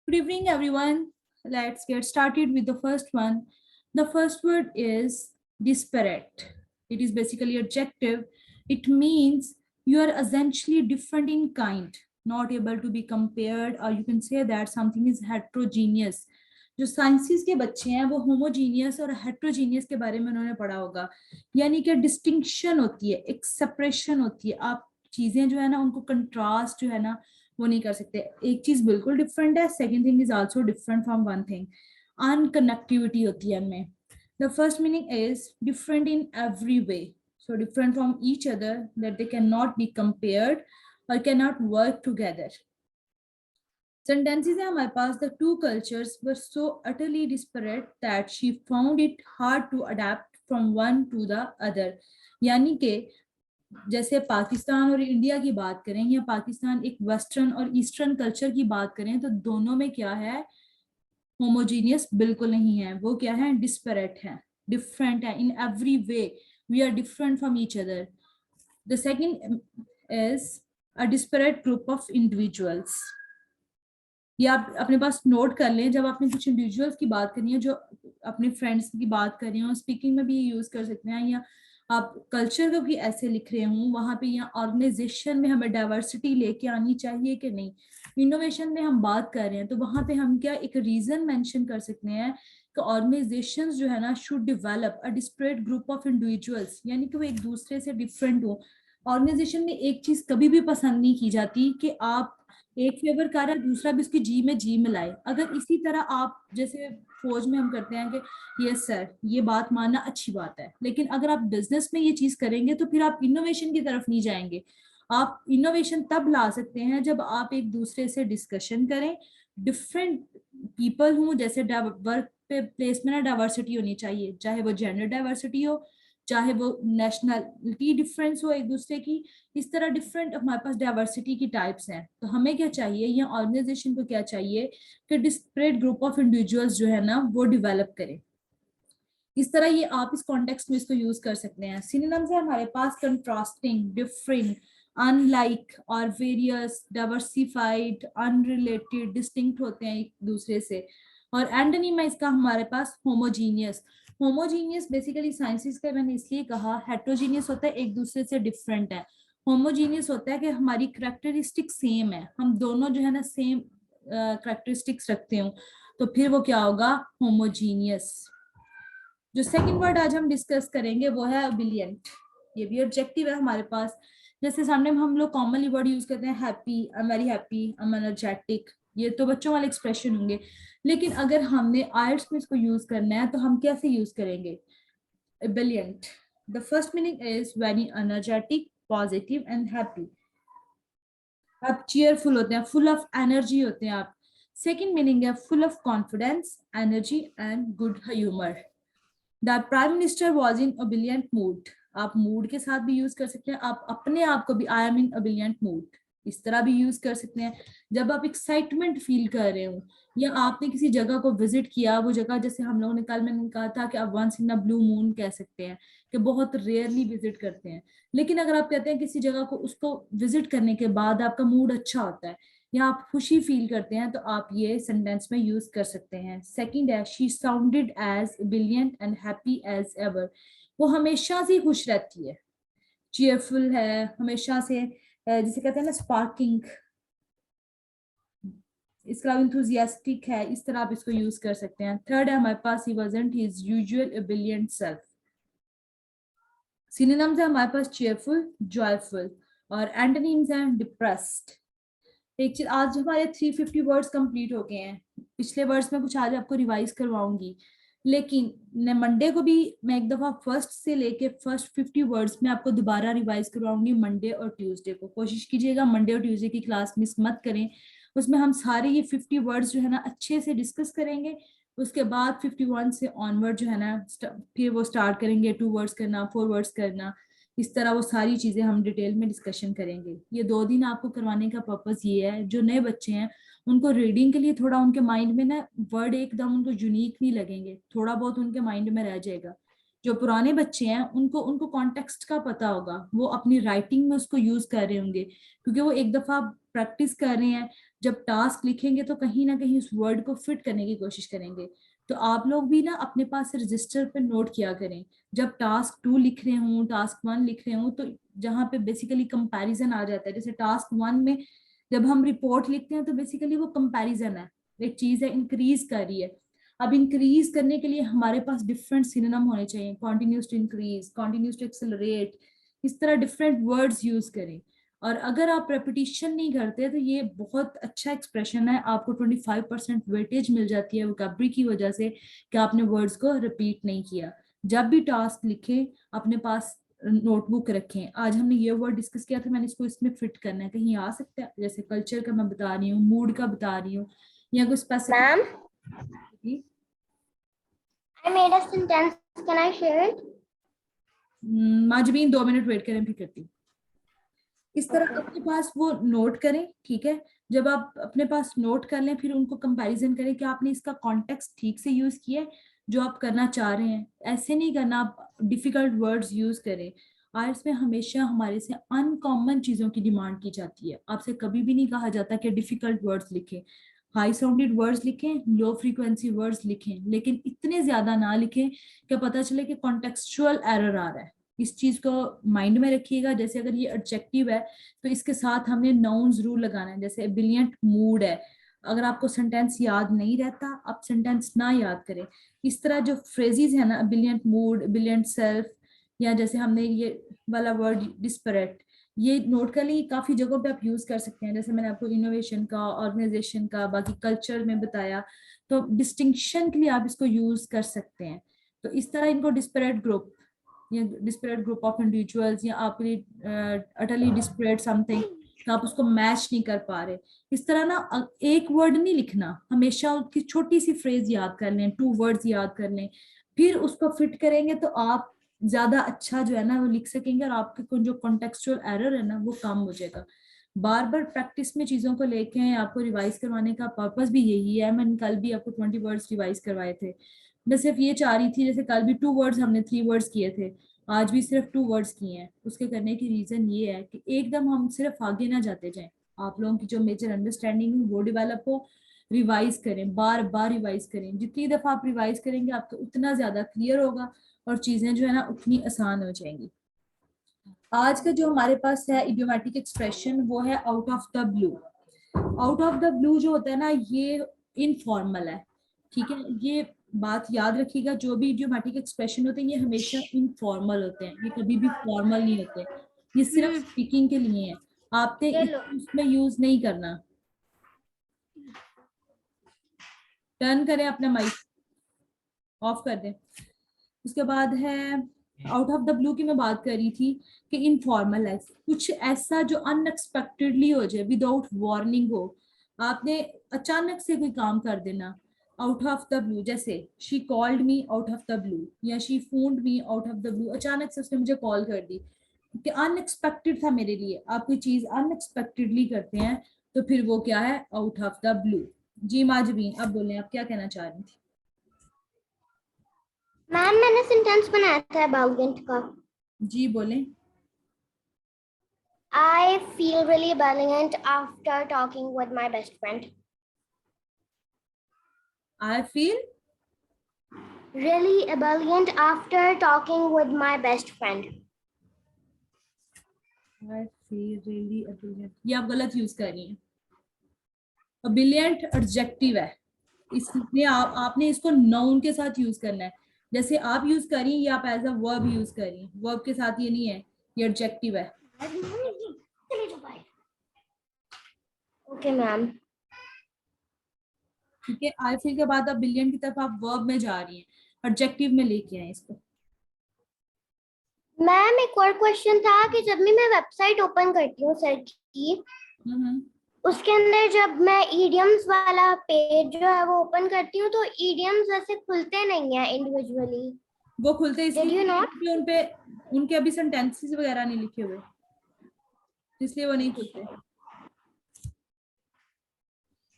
Good evening, everyone. Let's get started with the first one. The first word is disparate. It is basically adjective. It means you are essentially different in kind, not able to be compared, or you can say that something is heterogeneous. जो sciences के बच्चे हैं वो homogeneous और heterogeneous के बारे में उन्होंने पढ़ा होगा, यानी कि डिस्टिंक्शन होती है, एक सेपरेशन होती है। आप चीजें जो है ना उनको कंट्रास्ट जो है ना वो नहीं कर सकते। एक चीज बिल्कुल डिफरेंट है, second thing is also different from one thing. Unconnectivity होती है इनमें। The first meaning is different in every way, so different from each other that they can not be compared और can not work together. Sentences है हमारे पास, the two cultures were so utterly disparate that she found it hard to adapt from one to the other। यानी कि जैसे पाकिस्तान और India की बात करें या पाकिस्तान एक वेस्टर्न और ईस्टर्न कल्चर की बात करें तो दोनों में क्या है, होमोजीनियस बिल्कुल नहीं है, वो क्या है, डिस्पैरेट है, डिफरेंट है in every way. We are different from each other. The second is a disparate group of individuals. ये आप अपने पास नोट कर लें, जब आपने कुछ इंडिविजुअल्स की बात करनी है, जो अपने फ्रेंड्स की बात कर रहे हो, स्पीकिंग में भी यूज कर सकते हैं, या आप कल्चर को भी ऐसे लिख रहे हो वहां पे, या ऑर्गेनाइजेशन में हमें डाइवर्सिटी लेके आनी चाहिए कि नहीं, इनोवेशन में हम बात कर रहे हैं तो वहां पे हम क्या एक रीजन मेंशन कर सकते हैं कि ऑर्गेनाइजेशन जो है ना should develop a desperate group of individuals, यानी कि वो एक दूसरे से डिफरेंट हो। ऑर्गेनाइजेशन में एक चीज कभी भी पसंद नहीं की जाती कि आप एक फेवर कर रहा है दूसरा भी उसकी जी में जी मिलाए। अगर इसी तरह आप जैसे फौज में हम करते हैं कि यस सर ये बात मानना अच्छी बात है, लेकिन अगर आप बिजनेस में ये चीज करेंगे तो फिर आप इनोवेशन की तरफ नहीं जाएंगे। आप इनोवेशन तब ला सकते हैं जब आप एक दूसरे से डिस्कशन करें, डिफरेंट पीपल हूँ, जैसे वर्क पे प्लेस में ना डाइवर्सिटी होनी चाहिए, चाहे वो जेंडर डाइवर्सिटी हो, चाहे वो नेशनलिटी डिफरेंस हो एक दूसरे की। इस तरह डिफरेंट हमारे पास डाइवर्सिटी की टाइप्स हैं। तो हमें क्या चाहिए, या ऑर्गेनाइजेशन को क्या चाहिए कि डिस्परेट ग्रुप ऑफ इंडिविजुअल्स जो है ना वो डेवलप करें। इस तरह ये आप इस कॉन्टेक्स्ट में इसको यूज कर सकते हैं। सिनोनिम्स है हमारे पास कंट्रास्टिंग, डिफरेंट, अनलाइक और वेरियस, डाइवर्सिफाइड, अनरिलेटेड, डिस्टिंक्ट होते हैं एक दूसरे से। और एंटोनिम है इसका हमारे पास होमोजीनियस। होमोजीनियस बेसिकली साइंसेस का मैंने इसलिए कहा, हेट्रोजीनियस होता है एक दूसरे से डिफरेंट है, होमोजीनियस होता है कि हमारी करेक्टरिस्टिक सेम है, हम दोनों जो है ना सेम करेक्टरिस्टिक्स रखते हो, तो फिर वो क्या होगा, होमोजीनियस। जो सेकंड वर्ड आज हम डिस्कस करेंगे वो है अबिलियंट। ये भी ऑब्जेक्टिव है हमारे पास। जैसे सामने में हम लोग कॉमनली वर्ड यूज करते हैं happy, I am very happy, I am energetic, ये तो बच्चों वाले एक्सप्रेशन होंगे। लेकिन अगर हमने आयल्स में इसको यूज करना है तो हम कैसे यूज करेंगे ebullient. The first meaning is very energetic, positive and happy. आप चीयरफुल होते हैं, फुल ऑफ एनर्जी होते हैं आप। सेकेंड मीनिंग है full of confidence, energy and good humour. The prime minister was in ebullient mood. आप mood के साथ भी यूज कर सकते हैं, आप अपने आप को भी I am in ebullient mood इस तरह भी यूज कर सकते हैं। जब आप एक्साइटमेंट फील कर रहे हो, या आपने किसी जगह को विजिट किया, वो जगह जैसे हम लोगों ने कल मैंने कहा था कि आप once in a blue moon कह सकते हैं, कि बहुत रेयरली विजिट करते हैं। लेकिन अगर आप कहते हैं किसी जगह को, उसको विजिट करने के बाद आपका मूड अच्छा होता है या आप खुशी फील करते हैं, तो आप ये सेंटेंस में यूज कर सकते हैं। सेकंड है she sounded as ebullient and happy as ever. वो हमेशा से खुश रहती है, चीयरफुल है हमेशा से, जिसे कहते हैं ना स्पार्किंग। इसके अलावा इंथुजियास्टिक है, इस तरह आप इसको यूज कर सकते हैं। थर्ड है हमारे पास ही wasn't his usual ebullient self. Synonyms है हमारे पास चीयरफुल, जॉयफुल, और एंटोनिम्स हैं डिप्रेस्ड। एक चीज, आज हमारे 350 वर्ड्स कंप्लीट हो गए हैं। पिछले वर्ड्स में कुछ आज आपको रिवाइज करवाऊंगी, लेकिन मंडे को भी मैं एक दफा फर्स्ट से लेके फर्स्ट 50 वर्ड्स में आपको दोबारा रिवाइज करवाऊंगी, मंडे और ट्यूसडे को। कोशिश कीजिएगा मंडे और ट्यूसडे की क्लास मिस मत करें, उसमें हम सारे ये 50 वर्ड्स जो है ना अच्छे से डिस्कस करेंगे। उसके बाद 51 से ऑनवर्ड जो है ना फिर वो स्टार्ट करेंगे 2 वर्ड्स करना, 4 वर्ड्स करना, इस तरह वो सारी चीजें हम डिटेल में डिस्कशन करेंगे। ये 2 दिन आपको करवाने का पर्पस ये है, जो नए बच्चे हैं उनको रीडिंग के लिए थोड़ा उनके माइंड में ना वर्ड एकदम उनको यूनिक नहीं लगेंगे, थोड़ा बहुत उनके माइंड में रह जाएगा। जो पुराने बच्चे हैं उनको उनको कॉन्टेक्स्ट का पता होगा, वो अपनी राइटिंग में उसको यूज कर रहे होंगे, क्योंकि वो एक दफा प्रैक्टिस कर रहे हैं। जब टास्क लिखेंगे तो कहीं ना कहीं उस वर्ड को फिट करने की कोशिश करेंगे। तो आप लोग भी ना अपने पास रजिस्टर पे नोट किया करें, जब टास्क 2 लिख रहे हूँ, टास्क 1 लिख रहे हूँ, तो जहाँ पे बेसिकली कंपैरिजन आ जाता है, जैसे टास्क 1 में जब हम रिपोर्ट लिखते हैं तो बेसिकली वो कंपैरिजन है, एक चीज है इंक्रीज कर रही है। अब इंक्रीज करने के लिए हमारे पास डिफरेंट सिनोनिम होने चाहिए, continuous to increase, continuous to accelerate, इस तरह डिफरेंट वर्ड्स यूज करें। और अगर आप रेपिटेशन नहीं करते तो ये बहुत अच्छा एक्सप्रेशन है, आपको 25% वेटेज मिल जाती है वोकैबुलरी की वजह से कि आपने वर्ड्स को रिपीट नहीं किया। जब भी टास्क लिखें अपने पास नोटबुक रखें। आज हमने ये वर्ड डिस्कस किया था, मैंने इसको इसमें फिट करना है, कहीं आ सकता है, जैसे कल्चर का मैं बता रही हूँ, मूड का बता रही हूँ, या कोई specific. Ma'am, I made a sentence. Can I share it? Mahjabeen 2 minute wait करें, फिर करती हूँ। इस तरह Okay. अपने पास वो नोट करें, ठीक है। जब आप अपने पास नोट कर लें फिर उनको कंपैरिजन करें कि आपने इसका कॉन्टेक्स्ट ठीक से यूज किया है जो आप करना चाह रहे हैं। ऐसे नहीं करना, आप डिफिकल्ट वर्ड्स यूज करें। आयल्स में हमेशा हमारे से अनकॉमन चीजों की डिमांड की जाती है, आपसे कभी भी नहीं कहा जाता कि डिफिकल्ट वर्ड्स लिखें। हाई साउंडेड वर्ड्स लिखें, लो फ्रीक्वेंसी वर्ड्स लिखें, लेकिन इतने ज्यादा ना लिखें कि पता चले कि कॉन्टेक्सचुअल एरर आ रहा है। इस चीज को माइंड में रखिएगा। जैसे अगर ये एडजेक्टिव है तो इसके साथ हमने नाउन जरूर लगाना है, जैसे ब्रिलियंट मूड है। अगर आपको सेंटेंस याद नहीं रहता, आप सेंटेंस ना याद करें। इस तरह जो फ्रेजेस है ना, ब्रिलियंट मूड, ब्रिलियंट सेल्फ, या जैसे हमने ये वाला वर्ड डिस्परेट, ये नोट कर ली, काफी जगहों पे आप यूज कर सकते हैं। जैसे मैंने आपको इनोवेशन का, ऑर्गेनाइजेशन का, बाकी कल्चर में बताया, तो डिस्टिंक्शन के लिए आप इसको यूज कर सकते हैं। तो इस तरह इनको डिस्परेट ग्रुप या डिस्परेट ग्रुप ऑफ इंडिविजुअल्स, या आपने अटली डिस्परेट समथिंग, तो आप उसको मैच नहीं कर पा रहे। इस तरह ना एक वर्ड नहीं लिखना, हमेशा उसकी छोटी सी फ्रेज याद कर लें, 2 वर्ड्स याद कर लें, फिर उसको फिट करेंगे तो आप ज्यादा अच्छा जो है ना वो लिख सकेंगे, और आपके जो कॉन्टेक्सचुअल एरर है ना वो कम हो जाएगा। बार बार प्रैक्टिस में चीजों को लेके हैं, आपको रिवाइज करवाने का पर्पस भी यही है। मैंने कल भी आपको 20 वर्ड्स रिवाइज करवाए थे। मैं सिर्फ ये चाह रही थी, जैसे कल भी 2 वर्ड्स हमने 3 वर्ड्स किए थे, आज भी सिर्फ 2 वर्ड्स किए हैं। उसके करने की रीजन ये है कि एकदम हम सिर्फ आगे ना जाते जाएं, आप लोगों की जो मेजर अंडरस्टैंडिंग है वो डेवलप हो। रिवाइज करें, बार बार रिवाइज करें, जितनी दफा आप रिवाइज करेंगे आपको उतना ज्यादा क्लियर होगा और चीजें जो है ना उतनी आसान हो जाएंगी। आज का जो हमारे पास है इडियोमैटिक एक्सप्रेशन, वो है out of the blue. Out of the blue जो होता है ना, ये इनफॉर्मल है, ठीक है। ये बात याद रखिएगा, जो भी इडियोमैटिक एक्सप्रेशन होते हैं ये हमेशा इनफॉर्मल होते हैं, ये कभी भी फॉर्मल नहीं होते। ये सिर्फ स्पीकिंग के लिए है, आपने ये लो। इसमें यूज नहीं करना। टर्न करें अपना माइक, ऑफ कर दें। उसके बाद है आउट ऑफ द ब्लू की मैं बात कर रही थी कि इनफॉर्मल है, कुछ ऐसा जो अनएक्सपेक्टेडली हो जाए, विदाउट वार्निंग हो, आपने अचानक से कोई काम कर देना आउट ऑफ द ब्लू। जैसे she called me out of the blue, या she phoned me out of the blue, अचानक से उसने मुझे कॉल कर दी कि अनएक्सपेक्टेड था मेरे लिए। आप कोई चीज अनएक्सपेक्टेडली करते हैं तो फिर वो क्या है, आउट ऑफ द ब्लू। जी माजबीन, अब बोलें, आप क्या कहना चाह रही थी? मैम, मैंने सेंटेंस बनाया था एबलगेंट का। जी बोलें। I feel really ebullient after talking with my best friend. I feel Really ebullient after talking with my best friend. I feel really brilliant, ये आप गलत यूज कर रही हैं। ब्रिलियंट एडजेक्टिव है, इसलिए आपने इसको नाउन के साथ यूज करना है। जैसे आप यूज कर रही हैं, ये आप एज अ वर्ब यूज कर रही हैं, वर्ब के साथ ये नहीं है, ये एडजेक्टिव है। Okay, ma'am. ठीक है, आई फील के बाद अब ब्रिलियंट की तरफ आप वर्ब में जा रही हैं, एडजेक्टिव में लेके आए इसको। मैम, एक और क्वेश्चन था कि जब भी मैं वेबसाइट ओपन करती हूँ सर की, उसके अंदर जब मैं ईडियम्स वाला पेज जो है वो ओपन करती हूँ तो ईडियम्स वैसे खुलते नहीं है इंडिविजुअली। वो खुलते Did you इसलिए not? क्योंकि उनपे उनके अभी सेंटेंसेस वगैरह नहीं लिखे हुए, इसलिए वो नहीं खुलते।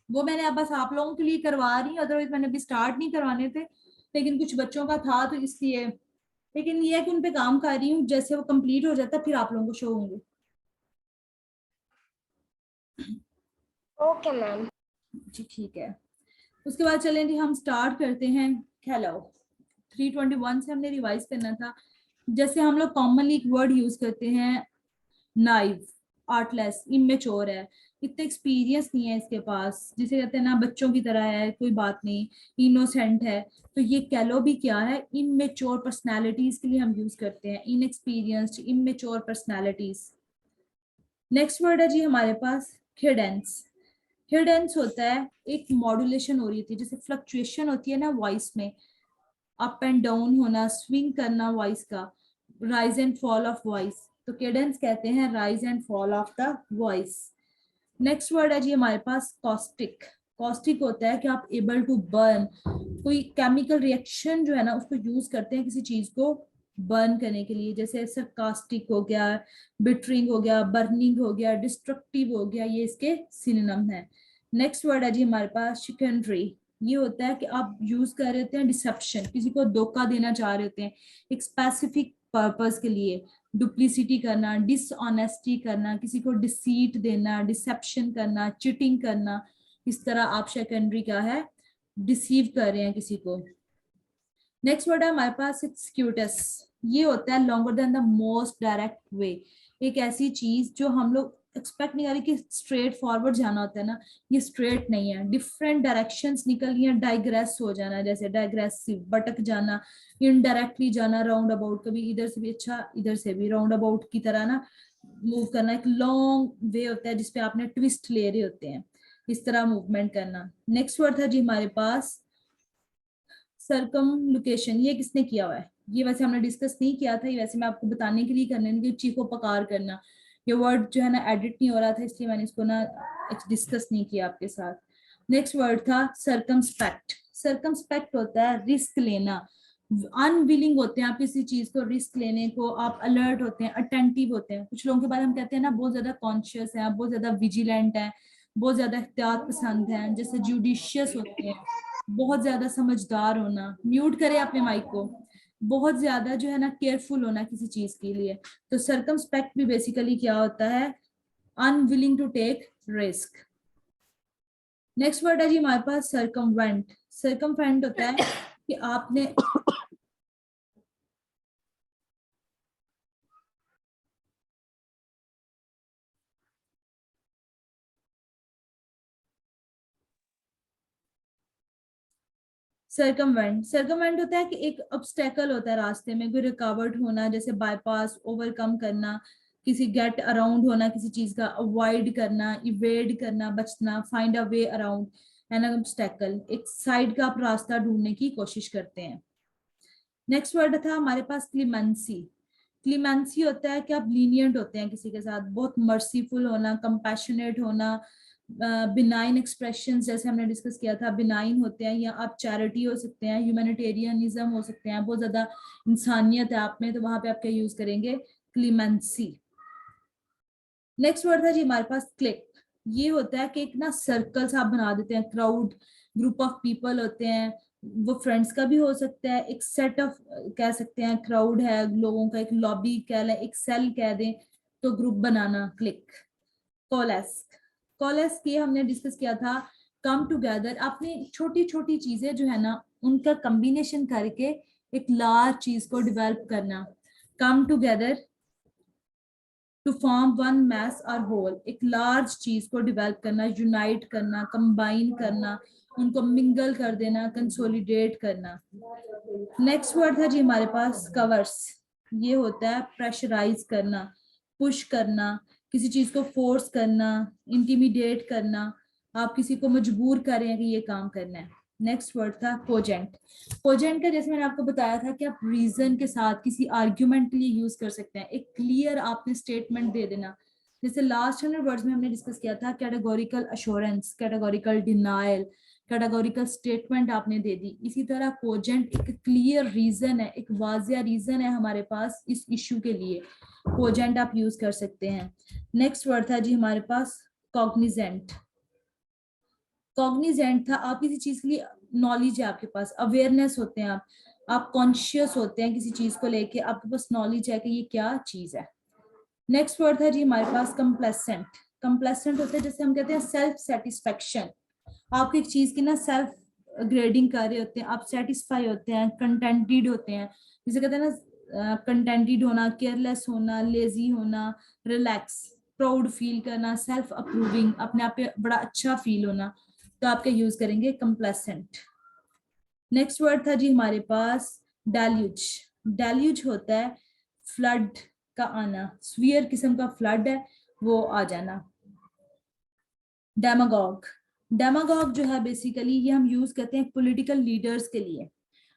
वो मैंने अब बस आप लोगों के लिए करवा रही हूँ, अदरवाइज मैंने अभी स्टार्ट नहीं करवाने थे, लेकिन कुछ बच्चों का था तो इसलिए लेकिन ये है कि उन पे काम कर रही हूँ, जैसे वो कंप्लीट हो जाता है फिर आप लोगों को शो होंगे। Okay ma'am. जी ठीक है, उसके बाद चलें जी हम स्टार्ट करते हैं। हेलो 321 से हमने रिवाइज करना था। जैसे हम लोग कॉमनली एक वर्ड यूज करते हैं नाइव, आर्टलेस, इमेच्योर है, इतना एक्सपीरियंस नहीं है इसके पास, जिसे कहते हैं ना बच्चों की तरह है, कोई बात नहीं, इनोसेंट है। तो ये कैलो भी क्या है, इमेच्योर पर्सनैलिटीज के लिए हम यूज करते हैं, inexperienced immature personalities. Next word है जी हमारे पास हिडेंस। हिडेंस होता है एक मॉड्यूलेशन हो रही थी, जैसे फ्लक्चुएशन होती है ना वॉइस में, अप एंड डाउन होना, स्विंग करना वॉइस का, rise and fall of voice, तो केडेंस कहते हैं rise and fall of the voice. Next word है जी हमारे पास कॉस्टिक। कॉस्टिक होता है कि आप एबल टू बर्न, कोई केमिकल रिएक्शन जो है ना उसको यूज करते हैं किसी चीज को बर्न करने के लिए, जैसे सरकास्टिक हो गया, बिटरिंग हो गया, बर्निंग हो गया, डिस्ट्रक्टिव हो गया, ये इसके सिनोनिम है। नेक्स्ट वर्ड है जी हमारे पास शिकंड्री। ये होता है कि आप यूज कर रहे होते हैं डिसेप्शन, किसी को धोखा देना चाह रहे होते हैं एक स्पेसिफिक पर्पस के लिए, डुप्लीसिटी करना, डिसऑनेस्टी करना, किसी को डिसीट देना, डिसेप्शन करना, चिटिंग करना, इस तरह आप सेकेंडरी क्या है, डिसीव कर रहे हैं किसी को। नेक्स्ट वर्ड है हमारे पास एक्सक्यूटस। ये होता है longer than the most direct way, एक ऐसी चीज जो हम लोग एक्सपेक्ट नहीं करें कि स्ट्रेट फॉरवर्ड जाना होता है ना, ये स्ट्रेट नहीं है, डिफरेंट डायरेक्शंस निकल रही हैं, डाइग्रेस हो जाना, जैसे डाइग्रेसिव भटक जाना, इनडायरेक्टली जाना, राउंड अबाउट, कभी इधर से भी अच्छा इधर से भी राउंड अबाउट की तरह ना मूव करना, एक लॉन्ग वे होता है जिसपे आपने ट्विस्ट ले रहे होते हैं, इस तरह मूवमेंट करना। नेक्स्ट वर्ड था जी हमारे पास सरकमलोकेशन। ये किसने किया हुआ है, ये वैसे हमने डिस्कस नहीं किया था, ये वैसे मैं आपको बताने के लिए करने की, चीखो पकार करना, ये वर्ड जो है ना एडिट नहीं हो रहा था इसलिए मैंने इसको ना डिस्कस नहीं किया आपके साथ। नेक्स्ट वर्ड था सरकमस्पेक्ट। सरकमस्पेक्ट होता है रिस्क लेना, अनविलिंग होते हैं आप किसी चीज को रिस्क लेने को, आप अलर्ट होते हैं, अटेंटिव होते हैं। कुछ लोगों के बारे में हम कहते हैं ना बहुत ज्यादा कॉन्शियस है, बहुत ज्यादा विजिलेंट है, बहुत ज्यादा एहतियात पसंद है, जैसे जुडिशियस होते हैं, बहुत ज्यादा समझदार होना, म्यूट करें अपने माइक को, बहुत ज्यादा जो है ना केयरफुल होना किसी चीज के लिए। तो सरकमस्पेक्ट भी बेसिकली क्या होता है, unwilling to take risk. Next word है जी हमारे पास सरकमवेंट। सरकमवेंट होता है कि आपने सरकमवेंट होता है कि एक ऑब्स्टेकल होता है रास्ते में, कोई रुकावट होना, जैसे बाईपास, ओवरकम करना, किसी गेट अराउंड होना, किसी चीज का अवॉइड करना, इवेड करना, बचना, find a way around an obstacle, एक साइड का आप रास्ता ढूंढने की कोशिश करते हैं। नेक्स्ट वर्ड था हमारे पास क्लीमेंसी। क्लीमेंसी होता है कि आप लीनियंट होते हैं किसी के साथ, बहुत मर्सीफुल होना, कंपैशनेट होना, बिनाइन एक्सप्रेशन जैसे हमने डिस्कस किया था बिनाइन होते हैं, या आप चैरिटी हो सकते हैं, ह्यूमैनिटेरियनिज्म हो सकते हैं, बहुत ज्यादा इंसानियत है आप में, तो वहां पे आप क्या यूज करेंगे, क्लीमेंसी। नेक्स्ट वर्ड था जी हमारे पास क्लिक। ये होता है कि एक ना सर्कल्स आप बना देते हैं, क्राउड, ग्रुप ऑफ पीपल होते हैं, वो फ्रेंड्स का भी हो सकता है, एक सेट ऑफ कह सकते हैं, क्राउड है लोगों का, एक लॉबी कह लें, एक सेल कह दें, तो ग्रुप बनाना, क्लिक। कोलेस्क। कोलेस्क ये हमने डिस्कस किया था, कम टुगेदर, आपने छोटी छोटी चीजें जो है ना उनका कॉम्बिनेशन करके एक लार्ज चीज को डेवलप करना, come together to form one mass और होल, एक लार्ज चीज को डेवलप करना, यूनाइट करना, कंबाइन करना, उनको मिंगल कर देना, कंसोलिडेट करना। नेक्स्ट वर्ड था जी हमारे पास कवर्स। ये होता है प्रेशराइज करना, पुश करना, किसी चीज को फोर्स करना, इंटिमिडेट करना, आप किसी को मजबूर करें कि ये काम करना है। नेक्स्ट वर्ड था कोजेंट। कोजेंट का जैसे मैंने आपको बताया था कि आप रीजन के साथ किसी आर्ग्यूमेंट के लिए यूज कर सकते हैं, एक क्लियर आपने स्टेटमेंट दे देना, जैसे लास्ट 100 वर्ड्स में हमने डिस्कस किया था categorical assurance, categorical denial, categorical statement आपने दे दी। इसी तरह कोजेंट एक क्लियर रीजन है, एक वाजिया रीजन है हमारे पास इस इश्यू के लिए, कोजेंट आप यूज कर सकते हैं। नेक्स्ट वर्ड था जी हमारे पास कॉग्निजेंट। कॉग्निजेंट था आप किसी चीज के लिए, नॉलेज है आपके पास, अवेयरनेस होते हैं आप, आप कॉन्शियस होते हैं किसी चीज को लेके, आपके पास नॉलेज है कि ये क्या चीज है। नेक्स्ट वर्ड है जी हमारे पास कंप्लेसेंट। कंप्लेसेंट होता है जैसे हम कहते हैं सेल्फ सेटिस्फेक्शन। आप एक चीज की ना सेल्फ ग्रेडिंग कर रहे होते हैं, आप सेटिस्फाई होते हैं, कंटेंटेड होते हैं, जिसे कहते हैं ना कंटेंटेड होना, केयरलेस होना, लेजी होना, रिलैक्स, प्राउड फील करना, सेल्फ अप्रूविंग, अपने आप पे बड़ा अच्छा फील होना, तो आपके यूज करेंगे कंप्लेसेंट। नेक्स्ट वर्ड था जी हमारे पास डेल्यूज। डेल्यूज होता है फ्लड का आना, स्वीयर किस्म का फ्लड है वो आ जाना। डेमागॉग। डेमागॉग जो है बेसिकली ये हम यूज करते हैं पॉलिटिकल लीडर्स के लिए।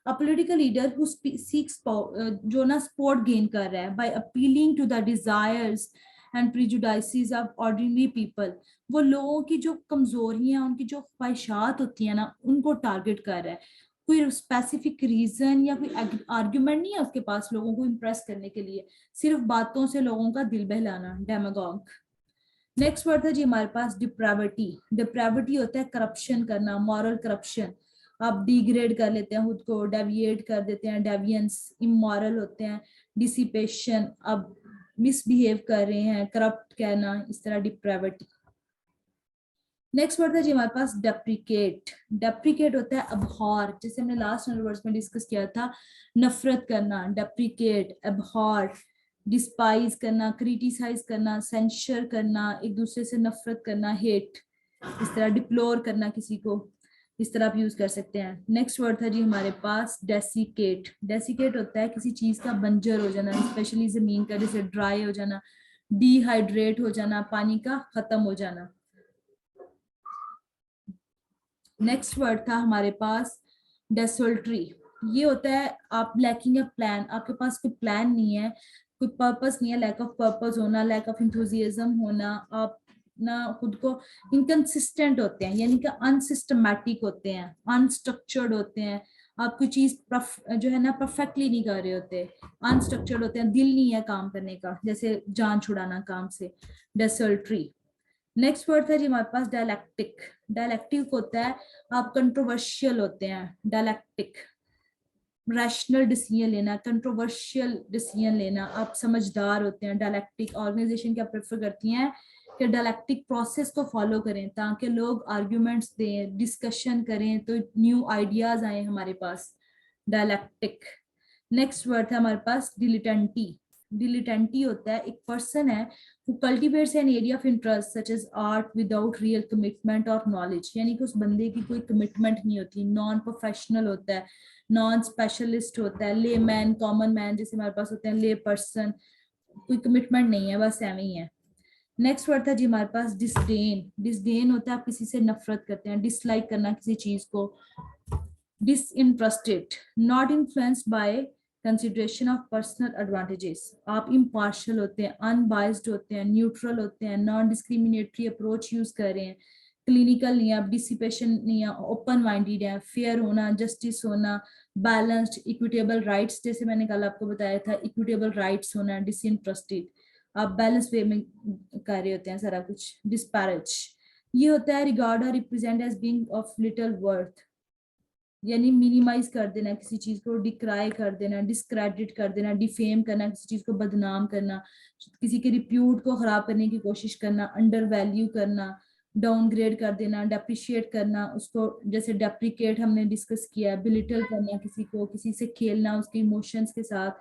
A political leader who seeks जो ना सपोर्ट गेन कर रहा है by appealing to the desires and prejudices of ordinary people. वो लोगों की जो कमजोरियां, उनकी जो ख्वाहिशात होती है ना, उनको टारगेट कर रहा है। कोई स्पेसिफिक रीजन या कोई आर्ग्यूमेंट नहीं है उसके पास लोगों को इम्प्रेस करने के लिए, सिर्फ बातों से लोगों का दिल बहलाना, डेमागॉग। नेक्स्ट वर्ड है जी हमारे पास डिप्राविटी। डिप्राविटी होता है करप्शन करना, मॉरल करप्शन। आप डिग्रेड कर लेते हैं खुद को, डेविएट कर देते हैं, डेवियंस, इमोरल होते हैं, डिसिपेशन, अब मिसबिहेव कर रहे हैं, करप्ट कहना, इस तरह डिप्राविटी। नेक्स्ट वर्ड है जी हमारे पास डेप्रिकेट। डेप्रिकेट होता है अबहॉर, जैसे हमने लास्ट वर्ड्स में डिस्कस किया था, नफरत करना, डेप्रिकेट, अबहॉर, डिस्पाइज करना, क्रिटिसाइज करना, सेंशर करना, एक दूसरे से नफरत करना, हेट, इस तरह डिप्लोर करना किसी को, इस तरह आप यूज कर सकते हैं। नेक्स्ट वर्ड था जी हमारे पास डेसिकेट। डेसिकेट होता है किसी चीज का बंजर हो जाना, स्पेशली जमीन का, जैसे ड्राई हो जाना, डिहाइड्रेट हो जाना, पानी का खत्म हो जाना। नेक्स्ट वर्ड था हमारे पास डेसोल्ट्री। ये होता है आप लैकिंग अ प्लान, आपके पास कोई प्लान नहीं है, कोई पर्पस नहीं है, लैक ऑफ पर्पस होना, लैक ऑफ इंथुजियाज्म होना, आप ना खुद को इनकंसिस्टेंट होते हैं, यानी कि अनसिस्टमैटिक होते हैं, अनस्ट्रक्चर्ड होते हैं, आप कोई चीज जो है ना परफेक्टली नहीं कर रहे होते, अनस्ट्रक्चर्ड होते हैं, दिल नहीं है काम करने का, जैसे जान छुड़ाना काम से, डेसोल्ट्री। नेक्स्ट वर्ड है जी हमारे पास डायलैक्टिक। डायलैक्टिक होता है आप कंट्रोवर्शियल होते हैं, डायलैक्टिक, रैशनल डिसीजन लेना, कंट्रोवर्शियल डिसीजन लेना, आप समझदार होते हैं, डायलैक्टिक। ऑर्गेनाइजेशन क्या प्रेफर करती हैं कि डायलैक्टिक प्रोसेस को फॉलो करें ताकि लोग आर्ग्यूमेंट्स दें, डिस्कशन करें, तो न्यू आइडियाज आए हमारे पास, डायलैक्टिक। नेक्स्ट वर्ड है हमारे पास डिलिटेंटी। डिलिटेंटी होता है एक पर्सन है who cultivates an area of interest such as art without real commitment or knowledge, यानी कि उस बंदे की कोई कमिटमेंट नहीं होती, नॉन प्रोफेशनल होता है, नॉन स्पेशलिस्ट होता है, ले मैन, कॉमन मैन जैसे हमारे पास होते हैं, ले पर्सन, कोई कमिटमेंट नहीं है, बस ऐਵੇਂ ही है। नेक्स्ट वर्ड था जी हमारे पास डिसडेन। डिसडेन होता है आप किसी से नफरत करते हैं, डिसलाइक करना किसी चीज को। Disinterested, not influenced by consideration of personal advantages, आप इम्पार्शियल होते हैं, अनबाइज्ड होते हैं, न्यूट्रल होते हैं, नॉन डिस्क्रिमिनेटरी अप्रोच यूज कर रहे हैं, क्लिनिकल नहीं है, आप डिसिपेशन नहीं है, ओपन माइंडेड है, फेयर होना, जस्टिस होना, बैलेंस्ड, इक्विटेबल राइट्स, जैसे मैंने कल आपको बताया था, इक्विटेबल राइट्स होना, डिसइंटरेस्टेड, आप बैलेंस वे में कर रहे होते हैं सारा कुछ। डिस्पैरेज, ये होता है रिगार्ड और represent as being of little worth, यानी मिनिमाइज कर देना किसी चीज को, डिक्राई कर देना, डिस्क्रेडिट कर देना, डिफेम करना, किसी चीज को बदनाम करना, किसी के रिप्यूट को खराब करने की कोशिश करना, अंडर वैल्यू करना, डाउनग्रेड कर देना, डेप्रिशिएट करना उसको, जैसे डेप्रिकेट हमने डिस्कस किया, बिलिटल करना किसी को, किसी से खेलना उसके इमोशंस के साथ,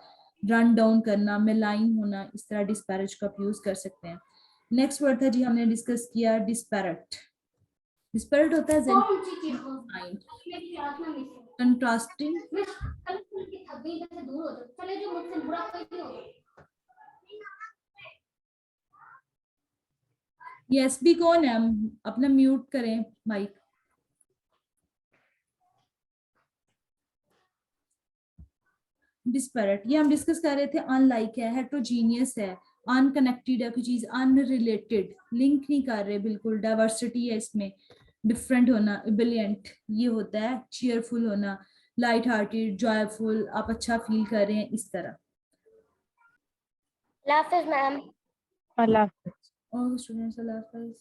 रन डाउन करना, मेलाइन होना, इस तरह डिस्पैरेज का यूज कर सकते हैं। नेक्स्ट वर्ड था जी हमने डिस्कस किया डिस्पैरेट। डिस्पैरेट होता है कंट्रास्टिंग, यस भी कौन है, अपना म्यूट करें माइक। डिस्पैरेट ये हम डिस्कस कर रहे थे, अनलाइक है, हेट्रोजीनियस है, अनकनेक्टेड है, कोई चीज अनरिलेटेड, लिंक नहीं कर रहे बिल्कुल, डाइवर्सिटी है इसमें, डिफरेंट होना, इबिलियंट, ये होता है चीयरफुल होना, लाइट हार्टेड, जॉयफुल, आप अच्छा फील कर रहे हैं, इस तरह। अल्लाह हाफिज मैम। अल्लाह और स्टूडेंट्स अल्लाह हाफिज।